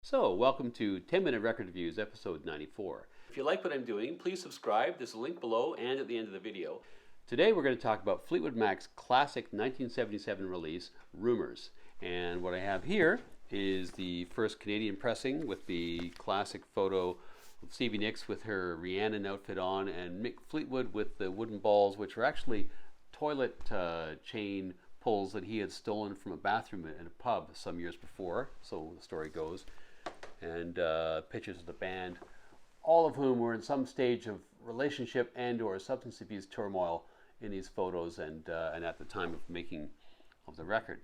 So, welcome to 10-Minute Record Reviews, episode 94. If you like what I'm doing, please subscribe. There's a link below and at the end of the video. Today we're going to talk about Fleetwood Mac's classic 1977 release, Rumours. And what I have here is the first Canadian pressing with the classic photo of Stevie Nicks with her Rhiannon outfit on, and Mick Fleetwood with the wooden balls, which are actually toilet chain pulls that he had stolen from a bathroom at a pub some years before, so the story goes. And pictures of the band, all of whom were in some stage of relationship and or substance abuse turmoil in these photos and at the time of making of the record.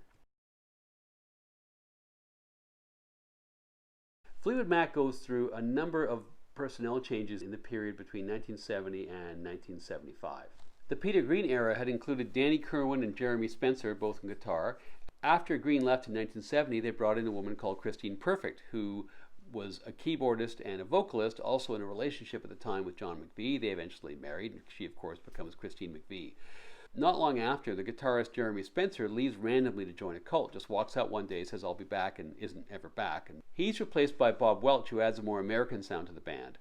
Fleetwood Mac goes through a number of personnel changes in the period between 1970 and 1975. The Peter Green era had included Danny Kirwan and Jeremy Spencer, both on guitar. After Green left in 1970, they brought in a woman called Christine Perfect, who was a keyboardist and a vocalist, also in a relationship at the time with John McVie. They eventually married, and she, of course, becomes Christine McVie. Not long after, the guitarist Jeremy Spencer leaves randomly to join a cult, just walks out one day, says, "I'll be back," and isn't ever back. And he's replaced by Bob Welch, who adds a more American sound to the band.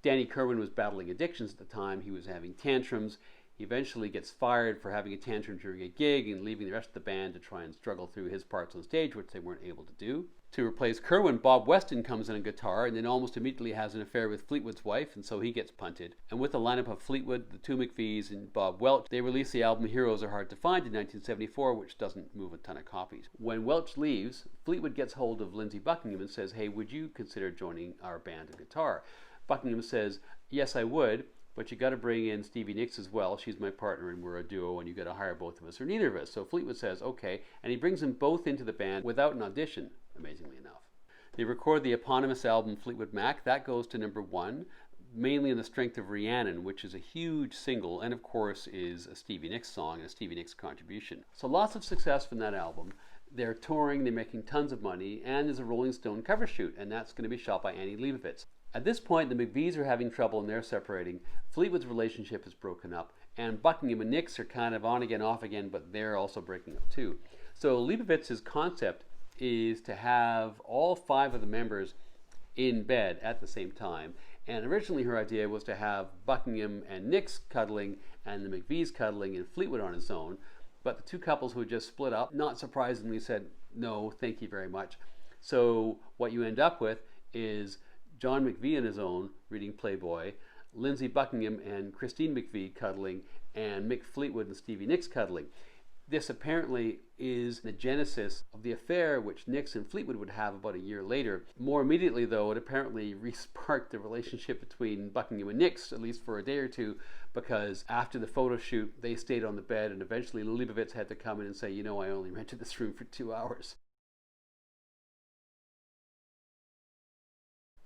Danny Kirwan was battling addictions at the time. He was having tantrums. He eventually gets fired for having a tantrum during a gig and leaving the rest of the band to try and struggle through his parts on stage, which they weren't able to do. To replace Kirwan, Bob Weston comes in on guitar and then almost immediately has an affair with Fleetwood's wife, and so he gets punted. And with the lineup of Fleetwood, the two McVies, and Bob Welch, they release the album Heroes Are Hard to Find in 1974, which doesn't move a ton of copies. When Welch leaves, Fleetwood gets hold of Lindsey Buckingham and says, "Hey, would you consider joining our band on guitar?" Buckingham says, "Yes, I would. But you got to bring in Stevie Nicks as well. She's my partner and we're a duo, and you got to hire both of us or neither of us." So Fleetwood says, okay, and he brings them both into the band without an audition, amazingly enough. They record the eponymous album Fleetwood Mac. That goes to number 1, mainly on the strength of Rhiannon, which is a huge single and of course is a Stevie Nicks song and a Stevie Nicks contribution. So lots of success from that album. They're touring, they're making tons of money, and there's a Rolling Stone cover shoot, and that's going to be shot by Annie Leibovitz. At this point, the McVies are having trouble and they're separating. Fleetwood's relationship is broken up, and Buckingham and Nicks are kind of on again, off again, but they're also breaking up too. So Leibovitz's concept is to have all 5 of the members in bed at the same time. And originally her idea was to have Buckingham and Nicks cuddling and the McVies cuddling and Fleetwood on his own. But the two couples who had just split up, not surprisingly, said, "No, thank you very much." So what you end up with is John McVie on his own reading Playboy, Lindsey Buckingham and Christine McVie cuddling, and Mick Fleetwood and Stevie Nicks cuddling. This apparently is the genesis of the affair which Nicks and Fleetwood would have about a year later. More immediately, though, it apparently re-sparked the relationship between Buckingham and Nicks, at least for a day or two, because after the photo shoot, they stayed on the bed, and eventually Leibovitz had to come in and say, "You know, I only rented this room for 2 hours."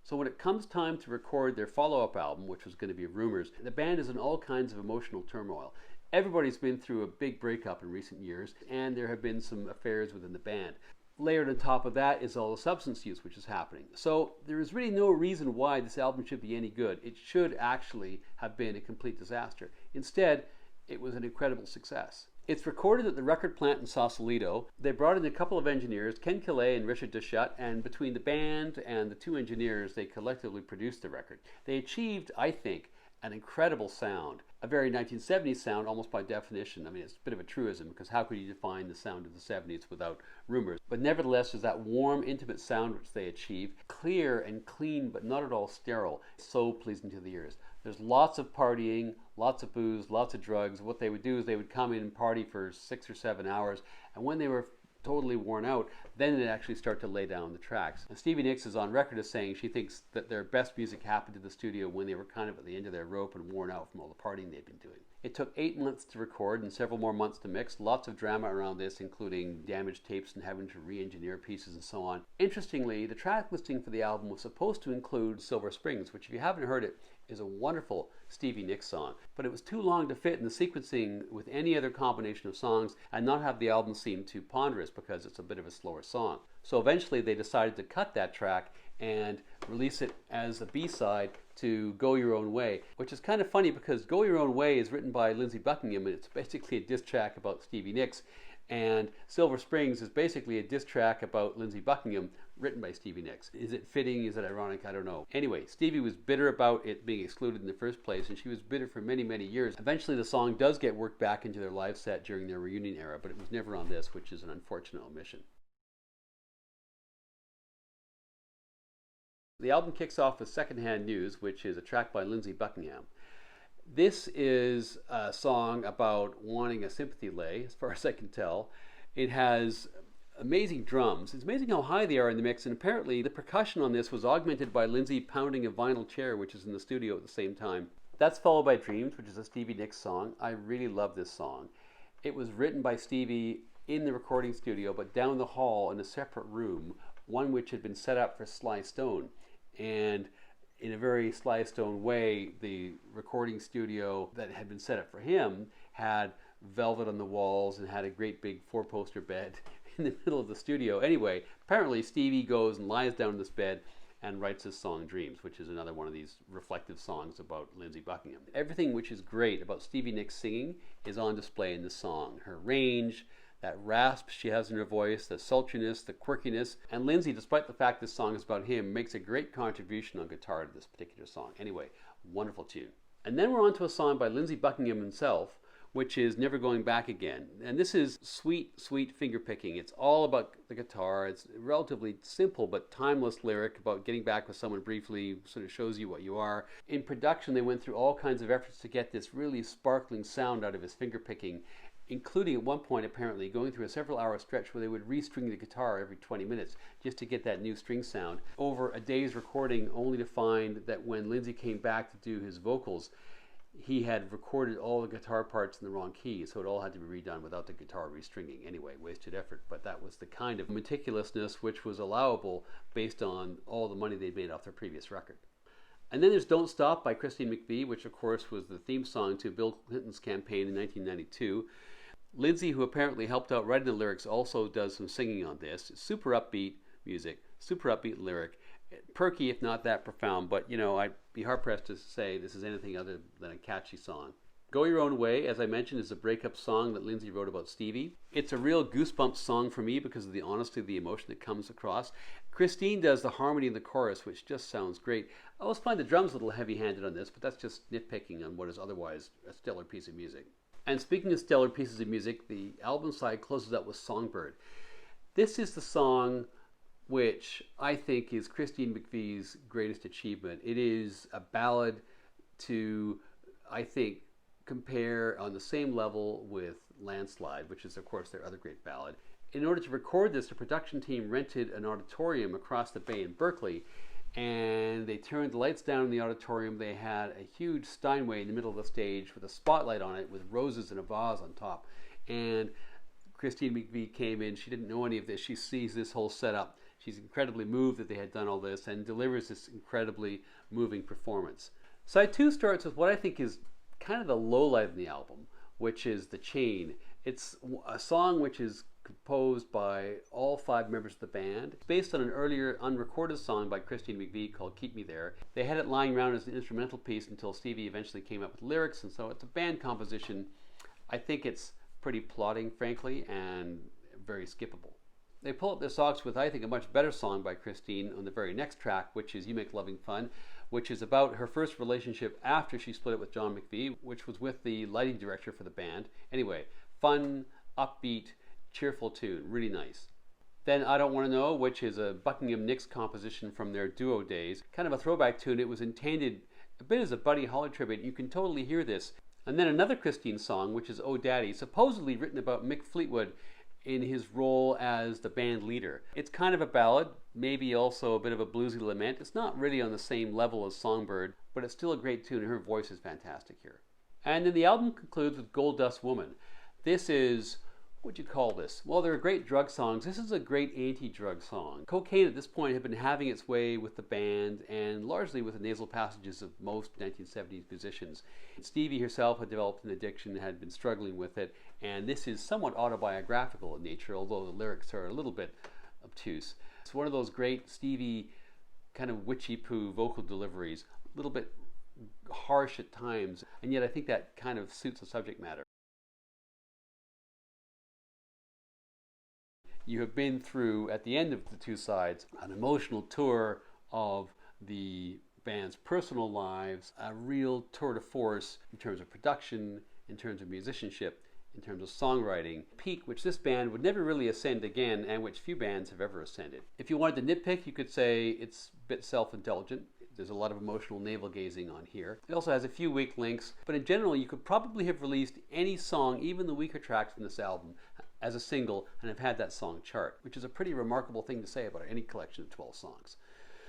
So when it comes time to record their follow-up album, which was going to be Rumours, the band is in all kinds of emotional turmoil. Everybody's been through a big breakup in recent years, and there have been some affairs within the band. Layered on top of that is all the substance use which is happening. So there is really no reason why this album should be any good. It should actually have been a complete disaster. Instead, it was an incredible success. It's recorded at the record plant in Sausalito. They brought in a couple of engineers, Ken Killet and Richard Deschut, and between the band and the 2 engineers, they collectively produced the record. They achieved, I think, an incredible sound, a very 1970s sound almost by definition. I mean, it's a bit of a truism, because how could you define the sound of the 70s without Rumours? But nevertheless, there's that warm, intimate sound which they achieve, clear and clean, but not at all sterile. So pleasing to the ears. There's lots of partying, lots of booze, lots of drugs. What they would do is they would come in and party for 6 or 7 hours, and when they were totally worn out, then they'd actually start to lay down the tracks. And Stevie Nicks is on record as saying she thinks that their best music happened in the studio when they were kind of at the end of their rope and worn out from all the partying they'd been doing. It took 8 months to record and several more months to mix. Lots of drama around this, including damaged tapes and having to re-engineer pieces and so on. Interestingly, the track listing for the album was supposed to include Silver Springs, which if you haven't heard it, is a wonderful Stevie Nicks song. But it was too long to fit in the sequencing with any other combination of songs and not have the album seem too ponderous because it's a bit of a slower song. So eventually they decided to cut that track and release it as a B-side to Go Your Own Way, which is kind of funny because Go Your Own Way is written by Lindsey Buckingham, and it's basically a diss track about Stevie Nicks, and Silver Springs is basically a diss track about Lindsey Buckingham written by Stevie Nicks. Is it fitting? Is it ironic? I don't know. Anyway, Stevie was bitter about it being excluded in the first place, and she was bitter for many, many years. Eventually, the song does get worked back into their live set during their reunion era, but it was never on this, which is an unfortunate omission. The album kicks off with Secondhand News, which is a track by Lindsey Buckingham. This is a song about wanting a sympathy lay, as far as I can tell. It has amazing drums. It's amazing how high they are in the mix, and apparently the percussion on this was augmented by Lindsey pounding a vinyl chair, which is in the studio at the same time. That's followed by Dreams, which is a Stevie Nicks song. I really love this song. It was written by Stevie in the recording studio, but down the hall in a separate room, one which had been set up for Sly Stone. And in a very Sly Stone way, the recording studio that had been set up for him had velvet on the walls and had a great big four-poster bed in the middle of the studio. Anyway, apparently Stevie goes and lies down in this bed and writes his song Dreams, which is another one of these reflective songs about Lindsey Buckingham. Everything which is great about Stevie Nicks singing is on display in the song. Her range, that rasp she has in her voice, the sultriness, the quirkiness. And Lindsey, despite the fact this song is about him, makes a great contribution on guitar to this particular song. Anyway, wonderful tune. And then we're on to a song by Lindsey Buckingham himself, which is Never Going Back Again. And this is sweet, sweet finger picking. It's all about the guitar. It's a relatively simple but timeless lyric about getting back with someone briefly, sort of shows you what you are. In production, they went through all kinds of efforts to get this really sparkling sound out of his finger picking, including at one point apparently going through a several-hour stretch where they would restring the guitar every 20 minutes just to get that new string sound. Over a day's recording, only to find that when Lindsey came back to do his vocals, he had recorded all the guitar parts in the wrong key, so it all had to be redone without the guitar restringing. Anyway, wasted effort, but that was the kind of meticulousness which was allowable based on all the money they'd made off their previous record. And then there's Don't Stop by Christine McVie, which of course was the theme song to Bill Clinton's campaign in 1992. Lindsey, who apparently helped out writing the lyrics, also does some singing on this. Super upbeat music, super upbeat lyric, perky if not that profound, but I'd be hard-pressed to say this is anything other than a catchy song. Go Your Own Way, as I mentioned, is a breakup song that Lindsey wrote about Stevie. It's a real goosebumps song for me because of the honesty, the emotion that comes across. Christine does the harmony in the chorus, which just sounds great. I always find the drums a little heavy-handed on this, but that's just nitpicking on what is otherwise a stellar piece of music. And speaking of stellar pieces of music, the album side closes out with Songbird. This is the song which I think is Christine McVie's greatest achievement. It is a ballad to, I think, compare on the same level with Landslide, which is of course their other great ballad. In order to record this, the production team rented an auditorium across the bay in Berkeley, and they turned the lights down in the auditorium. They had a huge Steinway in the middle of the stage with a spotlight on it with roses and a vase on top. And Christine McVie came in. She didn't know any of this. She sees this whole setup. She's incredibly moved that they had done all this and delivers this incredibly moving performance. Side 2 starts with what I think is kind of the lowlight in the album, which is The Chain. It's a song which is composed by all 5 members of the band. It's based on an earlier unrecorded song by Christine McVie called Keep Me There. They had it lying around as an instrumental piece until Stevie eventually came up with lyrics, and so it's a band composition. I think it's pretty plodding, frankly, and very skippable. They pull up their socks with, I think, a much better song by Christine on the very next track, which is You Make Loving Fun, which is about her first relationship after she split it with John McVie, which was with the lighting director for the band. Anyway, fun, upbeat, cheerful tune, really nice. Then I Don't Want to Know, which is a Buckingham Nicks composition from their duo days, kind of a throwback tune. It was intended a bit as a Buddy Holly tribute. You can totally hear this. And then another Christine song, which is Oh Daddy, supposedly written about Mick Fleetwood in his role as the band leader. It's kind of a ballad, maybe also a bit of a bluesy lament. It's not really on the same level as Songbird, but it's still a great tune, and her voice is fantastic here. And then the album concludes with Gold Dust Woman. This is, what'd you call this? Well, they're great drug songs. This is a great anti-drug song. Cocaine at this point had been having its way with the band and largely with the nasal passages of most 1970s musicians. Stevie herself had developed an addiction and had been struggling with it, and this is somewhat autobiographical in nature, although the lyrics are a little bit obtuse. It's one of those great Stevie kind of witchy-poo vocal deliveries, a little bit harsh at times, and yet I think that kind of suits the subject matter. you have been through, at the end of the two sides, an emotional tour of the band's personal lives, a real tour de force in terms of production, in terms of musicianship, in terms of songwriting, peak which this band would never really ascend again and which few bands have ever ascended. If you wanted to nitpick, you could say it's a bit self-indulgent. There's a lot of emotional navel-gazing on here. It also has a few weak links, but in general you could probably have released any song, even the weaker tracks from this album, as a single and have had that song chart, which is a pretty remarkable thing to say about any collection of 12 songs.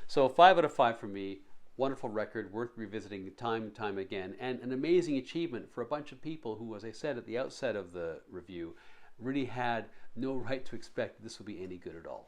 So 5 out of 5 for me. Wonderful record, worth revisiting time and time again, and an amazing achievement for a bunch of people who, as I said at the outset of the review, really had no right to expect this would be any good at all.